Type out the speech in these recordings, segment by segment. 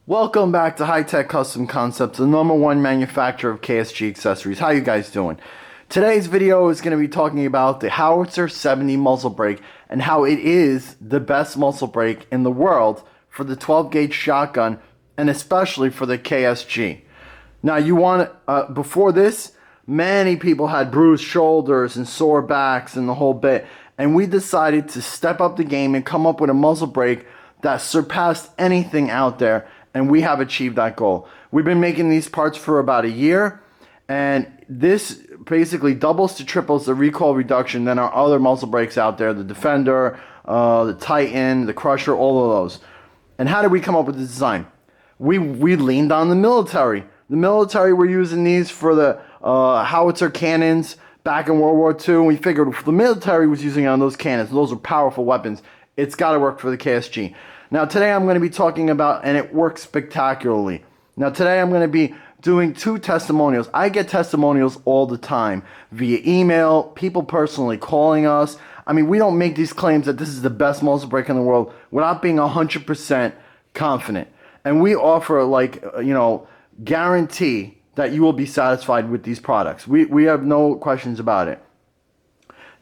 Welcome back to High Tech Custom Concepts, the #1 manufacturer of KSG accessories. How you guys doing? Today's video is going to be talking about the Howitzer70 muzzle brake and how it is the best muzzle brake in the world for the 12 gauge shotgun and especially for the KSG. Now you want before this, many people had bruised shoulders and sore backs and the whole bit, and we decided to step up the game and come up with a muzzle brake that surpassed anything out there, and we have achieved that goal. We've been making these parts for about a year, and this basically doubles to triples the recoil reduction than our other muzzle brakes out there, the Defender, the Titan, the Crusher, all of those. And how did we come up with the design? We leaned on the military. The military were using these for the howitzer cannons back in World War II, and we figured if the military was using it on those cannons, those are powerful weapons, it's got to work for the KSG. Now today I'm going to be talking about, and it works spectacularly. Now today I'm going to be doing 2 testimonials. I get testimonials all the time via email, people personally calling us. I mean, we don't make these claims that this is the best muzzle brake in the world without being 100% confident. And we offer guarantee that you will be satisfied with these products. We have no questions about it.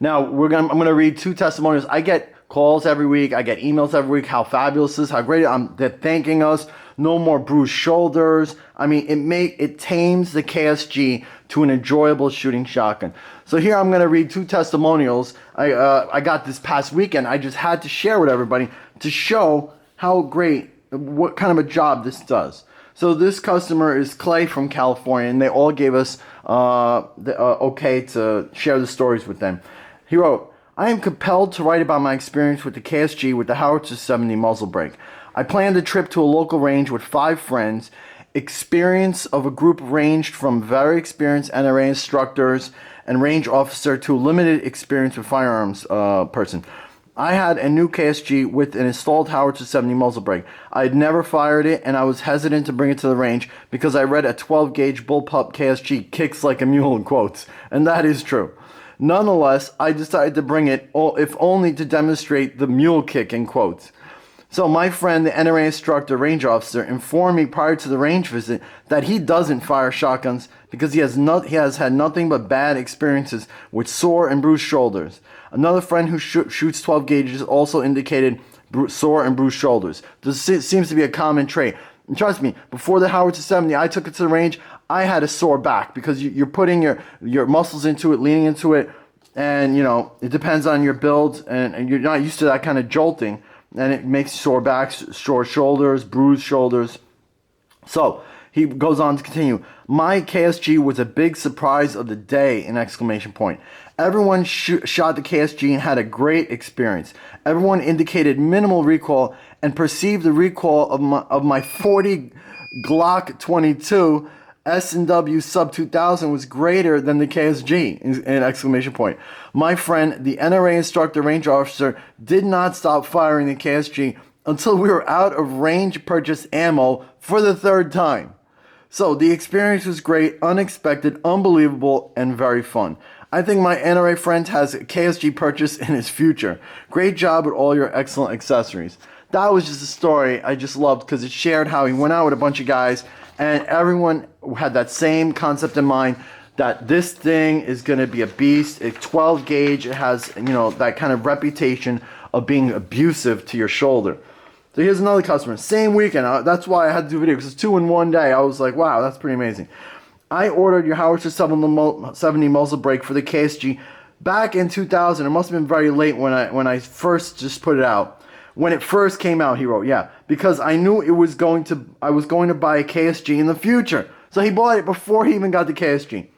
Now I'm going to read 2 testimonials. I get calls every week. I get emails every week. How fabulous this is, how great they're thanking us. No more bruised shoulders. I mean, it tames the KSG to an enjoyable shooting shotgun. So here I'm going to read 2 testimonials I got this past weekend. I just had to share with everybody to show how great, what kind of a job this does. So this customer is Clay from California, and they all gave us the okay to share the stories with them. He wrote, I am compelled to write about my experience with the KSG with the Howitzer70 muzzle brake. I planned a trip to a local range with 5 friends. Experience of a group ranged from very experienced NRA instructors and range officer to limited experience with firearms person. I had a new KSG with an installed Howitzer70 muzzle brake. I had never fired it, and I was hesitant to bring it to the range because I read a 12 gauge bullpup KSG kicks like a mule in quotes, and that is true. Nonetheless, I decided to bring it, if only to demonstrate the mule kick in quotes. So my friend, the NRA instructor range officer, informed me prior to the range visit that he doesn't fire shotguns because he has had nothing but bad experiences with sore and bruised shoulders. Another friend who shoots 12 gauges also indicated sore and bruised shoulders. This seems to be a common trait. And trust me, before the Howitzer70, I took it to the range, I had a sore back because you're putting your muscles into it, leaning into it, and it depends on your build, and you're not used to that kind of jolting, and it makes sore backs, sore shoulders, bruised shoulders. So he goes on to continue. My KSG was a big surprise of the day! Exclamation point. Everyone shot the KSG and had a great experience. Everyone indicated minimal recoil and perceived the recoil of my 40 Glock 22 S&W sub 2000 was greater than the KSG! Exclamation point. My friend, the NRA instructor range officer, did not stop firing the KSG until we were out of range purchase ammo for the 3rd time. So the experience was great, unexpected, unbelievable, and very fun. I think my NRA friend has a KSG purchase in his future. Great job with all your excellent accessories. That was just a story I just loved because it shared how he went out with a bunch of guys and everyone had that same concept in mind, that this thing is going to be a beast. It's 12 gauge. It has, that kind of reputation of being abusive to your shoulder. So here's another customer. Same weekend. That's why I had to do a video, because it's 2 in one day. I was like, wow, that's pretty amazing. I ordered your Howitzer70 muzzle brake for the KSG back in 2000. It must have been very late when I first just put it out. When it first came out, he wrote, yeah, because I knew I was going to buy a KSG in the future. So he bought it before he even got the KSG.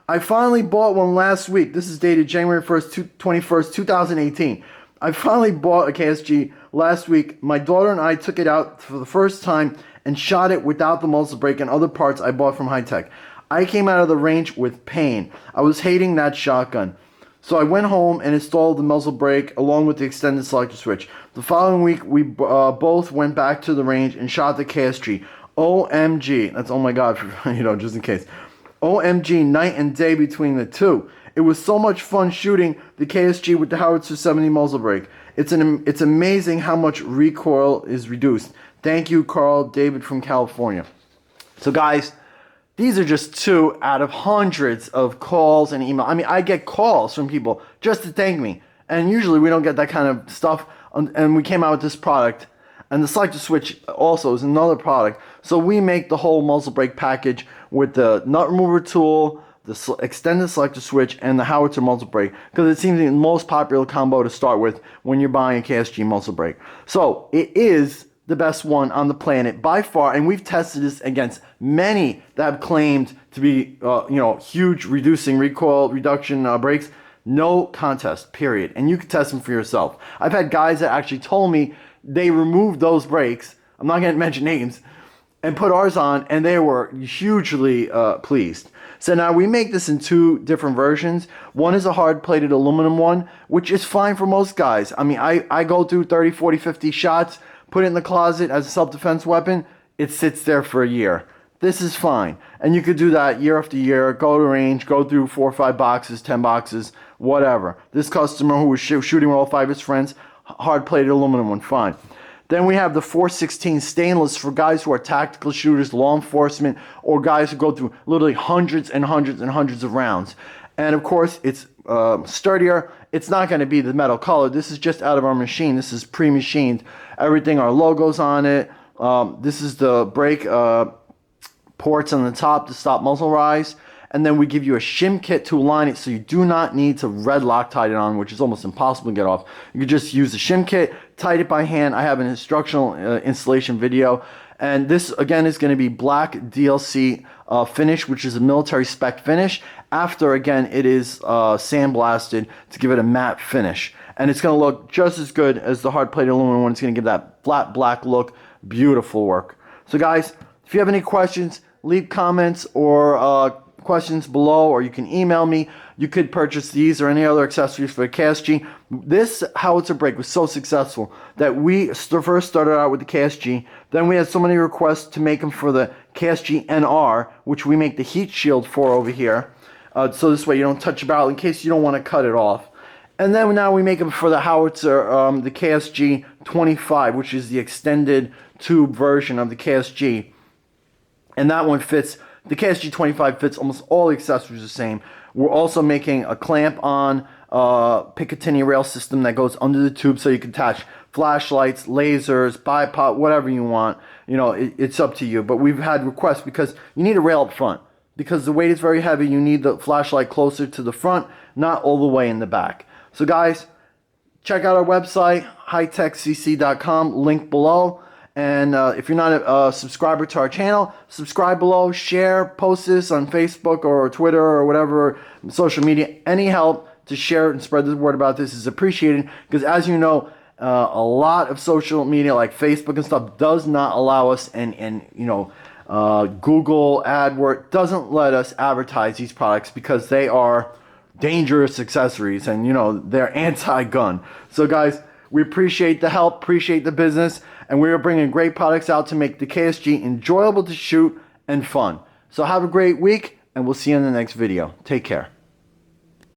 I finally bought one last week. This is dated January 21st, 2018. I finally bought a KSG last week. My daughter and I took it out for the first time and shot it without the muzzle brake and other parts I bought from High Tech. I came out of the range with pain. I was hating that shotgun. So I went home and installed the muzzle brake along with the extended selector switch. The following week, we both went back to the range and shot the KSG. OMG. That's oh my god, just in case. OMG, night and day between the two. It was so much fun shooting the KSG with the Howitzer70 muzzle brake. It's amazing how much recoil is reduced. Thank you, Carl David from California. So guys, these are just 2 out of hundreds of calls and email. I mean, I get calls from people just to thank me. And usually we don't get that kind of stuff. And we came out with this product. And the selector switch also is another product. So we make the whole muzzle brake package with the nut remover tool, the extended selector switch, and the Howitzer muzzle brake, because it seems the most popular combo to start with when you're buying a KSG muzzle brake. So it is the best one on the planet by far, and we've tested this against many that have claimed to be huge reducing recoil reduction brakes. No contest, period. And you can test them for yourself. I've had guys that actually told me they removed those brakes, I'm not going to mention names, and put ours on, and they were hugely pleased. So now we make this in 2 different versions. One is a hard-plated aluminum one, which is fine for most guys. I mean, I go through 30, 40, 50 shots, put it in the closet as a self-defense weapon. It sits there for a year. This is fine. And you could do that year after year, go to range, go through 4 or 5 boxes, 10 boxes, whatever. This customer who was shooting with all 5 of his friends, hard-plated aluminum one, fine. Then we have the 416 stainless for guys who are tactical shooters, law enforcement, or guys who go through literally hundreds and hundreds and hundreds of rounds. And of course, it's sturdier. It's not going to be the metal color. This is just out of our machine. This is pre-machined. Everything, our logos on it. This is the brake ports on the top to stop muzzle rise. And then we give you a shim kit to align it, so you do not need to red Loctite it on, which is almost impossible to get off. You can just use the shim kit, tight it by hand. I have an instructional installation video. And this, again, is going to be black DLC finish, which is a military spec finish. After, again, it is sandblasted to give it a matte finish. And it's going to look just as good as the hard-plated aluminum one. It's going to give that flat black look. Beautiful work. So, guys, if you have any questions, leave comments or questions below, or you can email me. You could purchase these or any other accessories for the KSG. This howitzer brake was so successful that we first started out with the KSG. Then we had so many requests to make them for the KSG NR, which we make the heat shield for over here. So this way you don't touch a barrel in case you don't want to cut it off. And then now we make them for the howitzer, the KSG 25, which is the extended tube version of the KSG. And that one fits. The KSG 25 fits almost all the accessories the same. We're also making a clamp on Picatinny rail system that goes under the tube, so you can attach flashlights, lasers, bipod, whatever you want. You know, it's up to you. But we've had requests because you need a rail up front. Because the weight is very heavy, you need the flashlight closer to the front, not all the way in the back. So guys, check out our website, hightechcc.com, link below. And if you're not a subscriber to our channel, subscribe below, share, post this on Facebook or Twitter or whatever social media. Any help to share and spread the word about this is appreciated, because as you know, a lot of social media like Facebook and stuff does not allow us, and Google AdWords doesn't let us advertise these products because they are dangerous accessories, and they're anti-gun. So guys, we appreciate the help, appreciate the business, and we are bringing great products out to make the KSG enjoyable to shoot and fun. So have a great week, and we'll see you in the next video. Take care.